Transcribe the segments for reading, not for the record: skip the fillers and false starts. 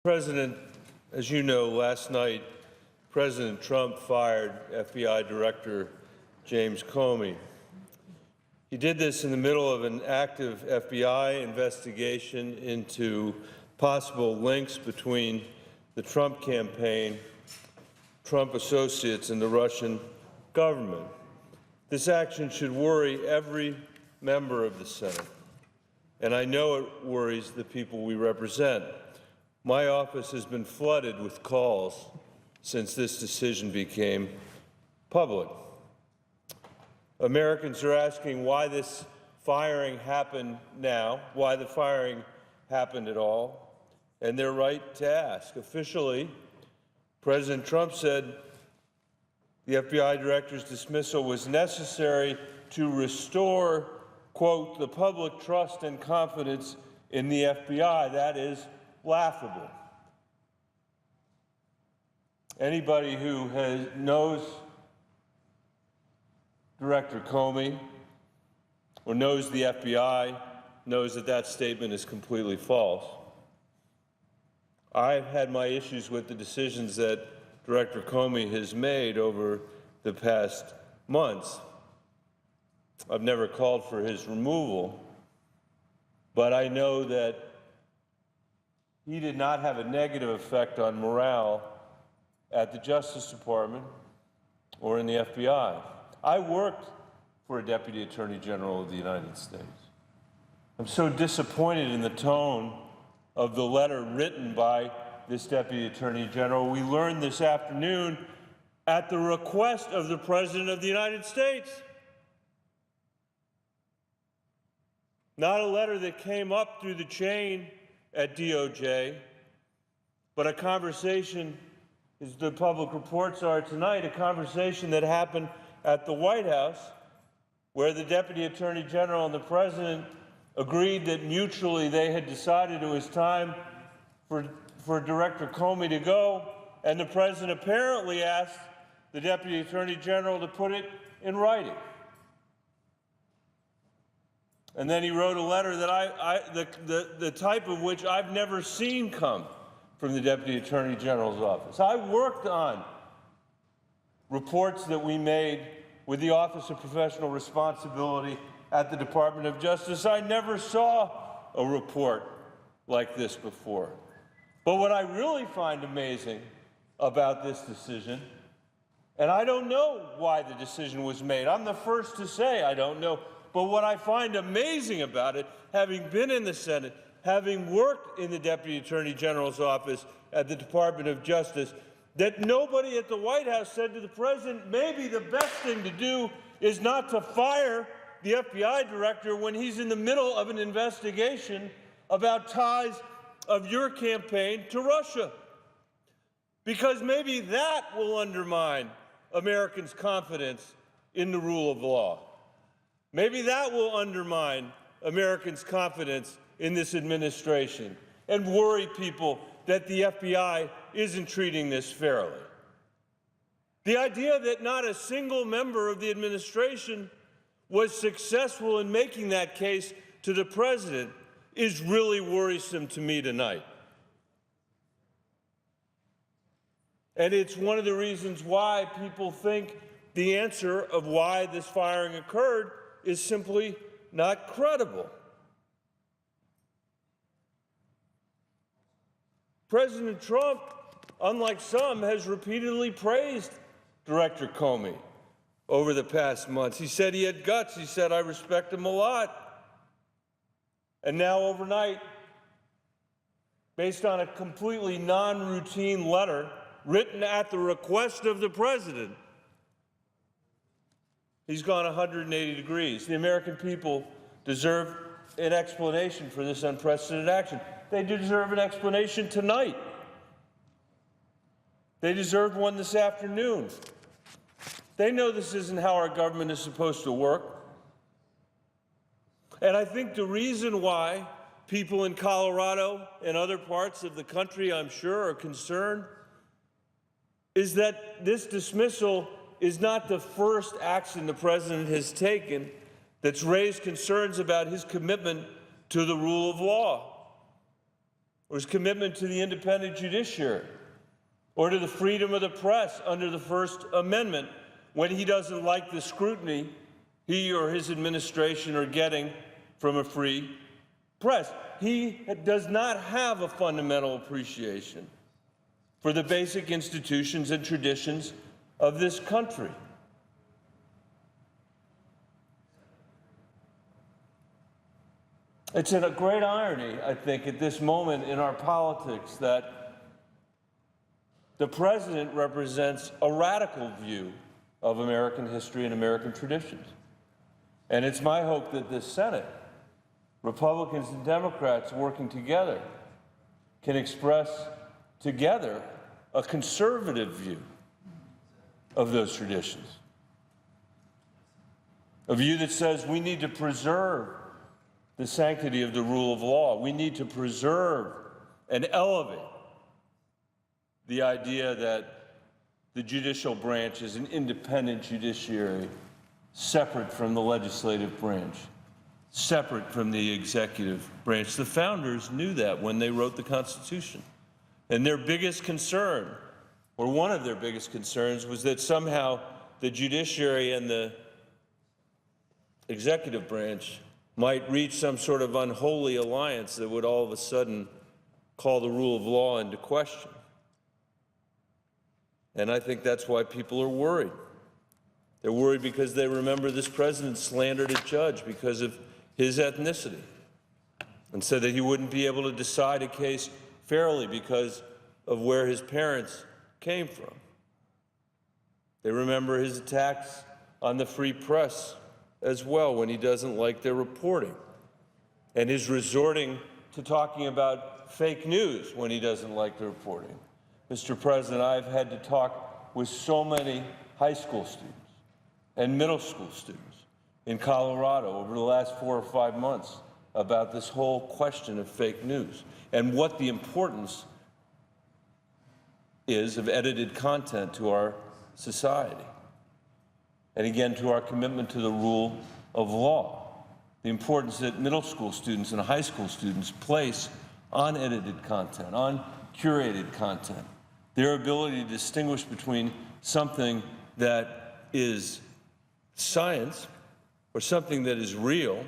President, as you know, last night, President Trump fired FBI Director James Comey. He did this in the middle of an active FBI investigation into possible links between the Trump campaign, Trump associates, and the Russian government. This action should worry every member of the Senate, and I know it worries the people we represent. My office has been flooded with calls since this decision became public. Americans are asking why this firing happened now, why the firing happened at all, and they're right to ask. Officially, President Trump said the FBI director's dismissal was necessary to restore, quote, the public trust and confidence in the FBI. That is laughable. Anybody who knows Director Comey or knows the FBI knows that that statement is completely false. I've had my issues with the decisions that Director Comey has made over the past months. I've never called for his removal, but I know that he did not have a negative effect on morale at the Justice Department or in the FBI. I worked for a Deputy Attorney General of the United States. I'm so disappointed in the tone of the letter written by this Deputy Attorney General. We learned this afternoon at the request of the President of the United States. Not a letter that came up through the chain at DOJ, but a conversation, as the public reports are tonight, a conversation that happened at the White House, where the Deputy Attorney General and the President agreed that mutually they had decided it was time for Director Comey to go, and the President apparently asked the Deputy Attorney General to put it in writing. And then he wrote a letter that the type of which I've never seen come from the Deputy Attorney General's office. I worked on reports that we made with the Office of Professional Responsibility at the Department of Justice. I never saw a report like this before. But what I really find amazing about this decision, and I don't know why the decision was made. I'm the first to say I don't know. But what I find amazing about it, having been in the Senate, having worked in the Deputy Attorney General's office at the Department of Justice, that nobody at the White House said to the President, maybe the best thing to do is not to fire the FBI director when he's in the middle of an investigation about ties of your campaign to Russia. Because maybe that will undermine Americans' confidence in the rule of law. Maybe that will undermine Americans' confidence in this administration and worry people that the FBI isn't treating this fairly. The idea that not a single member of the administration was successful in making that case to the President is really worrisome to me tonight. And it's one of the reasons why people think the answer of why this firing occurred is simply not credible. President Trump, unlike some, has repeatedly praised Director Comey over the past months. He said he had guts. He said, I respect him a lot. And now overnight, based on a completely non-routine letter written at the request of the President, he's gone 180 degrees. The American people deserve an explanation for this unprecedented action. They deserve an explanation tonight. They deserved one this afternoon. They know this isn't how our government is supposed to work. And I think the reason why people in Colorado and other parts of the country, I'm sure, are concerned is that this dismissal is not the first action the President has taken that's raised concerns about his commitment to the rule of law. or his commitment to the independent judiciary, or to the freedom of the press under the First Amendment when he doesn't like the scrutiny he or his administration are getting from a free press. He does not have a fundamental appreciation for the basic institutions and traditions of this country. It's a great irony, I think, at this moment in our politics that the president represents a radical view of American history and American traditions. And it's my hope that the Senate, Republicans and Democrats working together, can express together a conservative view of those traditions. A view that says we need to preserve the sanctity of the rule of law. We need to preserve and elevate the idea that the judicial branch is an independent judiciary, separate from the legislative branch, separate from the executive branch. The founders knew that when they wrote the Constitution. And their biggest concern, or one of their biggest concerns, was that somehow the judiciary and the executive branch might reach some sort of unholy alliance that would all of a sudden call the rule of law into question. And I think that's why people are worried. They're worried because they remember this president slandered a judge because of his ethnicity and said that he wouldn't be able to decide a case fairly because of where his parents came from. They remember his attacks on the free press as well when he doesn't like their reporting, and his resorting to talking about fake news when he doesn't like the reporting. Mr. President, I've had to talk with so many high school students and middle school students in Colorado over the last 4 or 5 months about this whole question of fake news and what the importance is of edited content to our society. And again, to our commitment to the rule of law, the importance that middle school students and high school students place on edited content, on curated content, their ability to distinguish between something that is science or something that is real,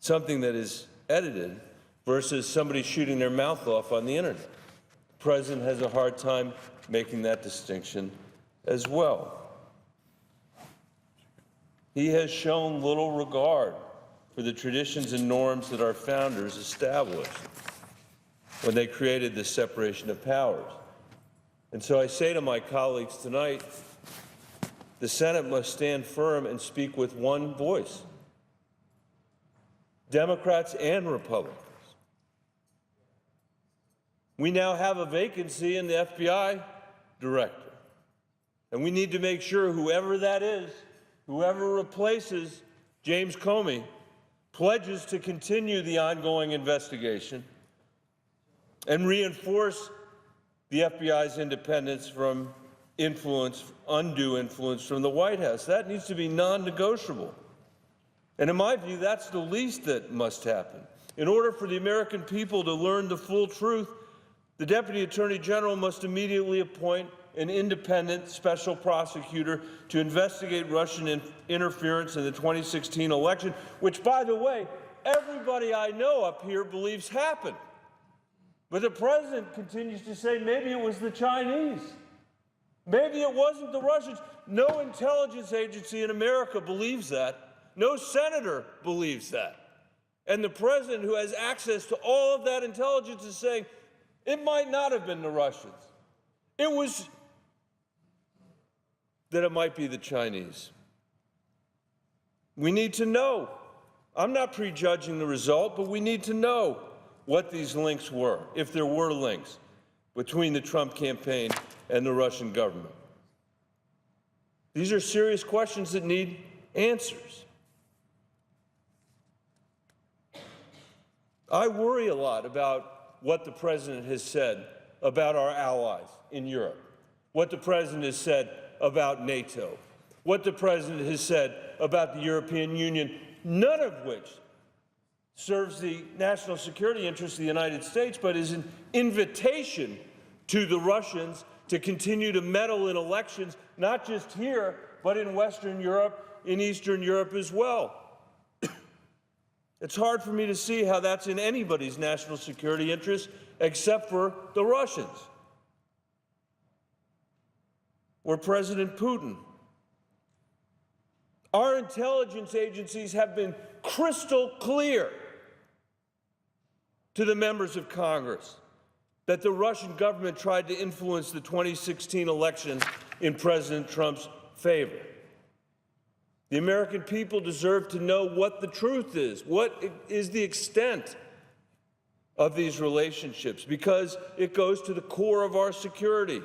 something that is edited, versus somebody shooting their mouth off on the internet. The president has a hard time making that distinction as well. He has shown little regard for the traditions and norms that our founders established when they created this separation of powers. And so I say to my colleagues tonight, the Senate must stand firm and speak with one voice, Democrats and Republicans. We now have a vacancy in the FBI director, and we need to make sure whoever that is, whoever replaces James Comey, pledges to continue the ongoing investigation and reinforce the FBI's independence from influence, undue influence from the White House. That needs to be non-negotiable. And in my view, that's the least that must happen. In order for the American people to learn the full truth, the Deputy Attorney General must immediately appoint an independent special prosecutor to investigate Russian interference in the 2016 election, which, by the way, everybody I know up here believes happened. But the president continues to say maybe it was the Chinese. Maybe it wasn't the Russians. No intelligence agency in America believes that. No senator believes that. And the president, who has access to all of that intelligence, is saying it might not have been the Russians. It was that it might be the Chinese. We need to know. I'm not prejudging the result, but we need to know what these links were, if there were links, between the Trump campaign and the Russian government. These are serious questions that need answers. I worry a lot about what the president has said about our allies in Europe, what the president has said about NATO, what the president has said about the European Union, none of which serves the national security interests of the United States, but is an invitation to the Russians to continue to meddle in elections, not just here, but in Western Europe, in Eastern Europe as well. It's hard for me to see how that's in anybody's national security interest except for the Russians or President Putin. Our intelligence agencies have been crystal clear to the members of Congress that the Russian government tried to influence the 2016 election in President Trump's favor. The American people deserve to know what the truth is, what is the extent of these relationships, because it goes to the core of our security.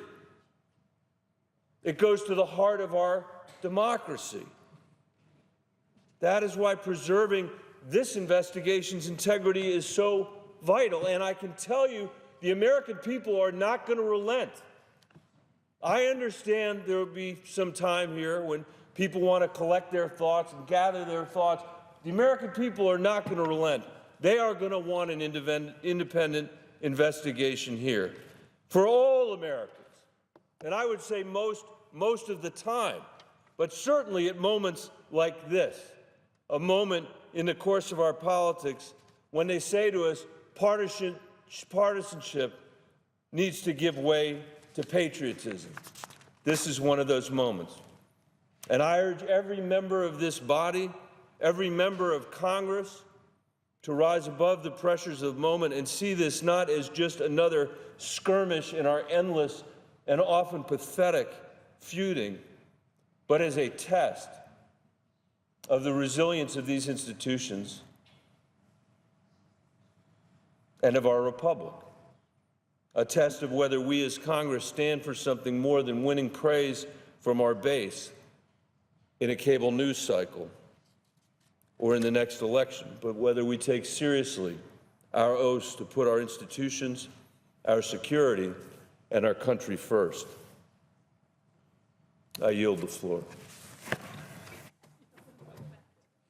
It goes to the heart of our democracy. That is why preserving this investigation's integrity is so vital. And I can tell you, the American people are not going to relent. I understand there will be some time here when people want to collect their thoughts and gather their thoughts. The American people are not going to relent. They are going to want an independent investigation here for all Americans. And I would say most of the time, but certainly at moments like this, a moment in the course of our politics when they say to us, partisanship needs to give way to patriotism. This is one of those moments. And I urge every member of this body, every member of Congress, to rise above the pressures of the moment and see this not as just another skirmish in our endless and often pathetic feuding, but as a test of the resilience of these institutions and of our republic, a test of whether we as Congress stand for something more than winning praise from our base in a cable news cycle or in the next election, but whether we take seriously our oaths to put our institutions, our security, and our country first. I yield the floor.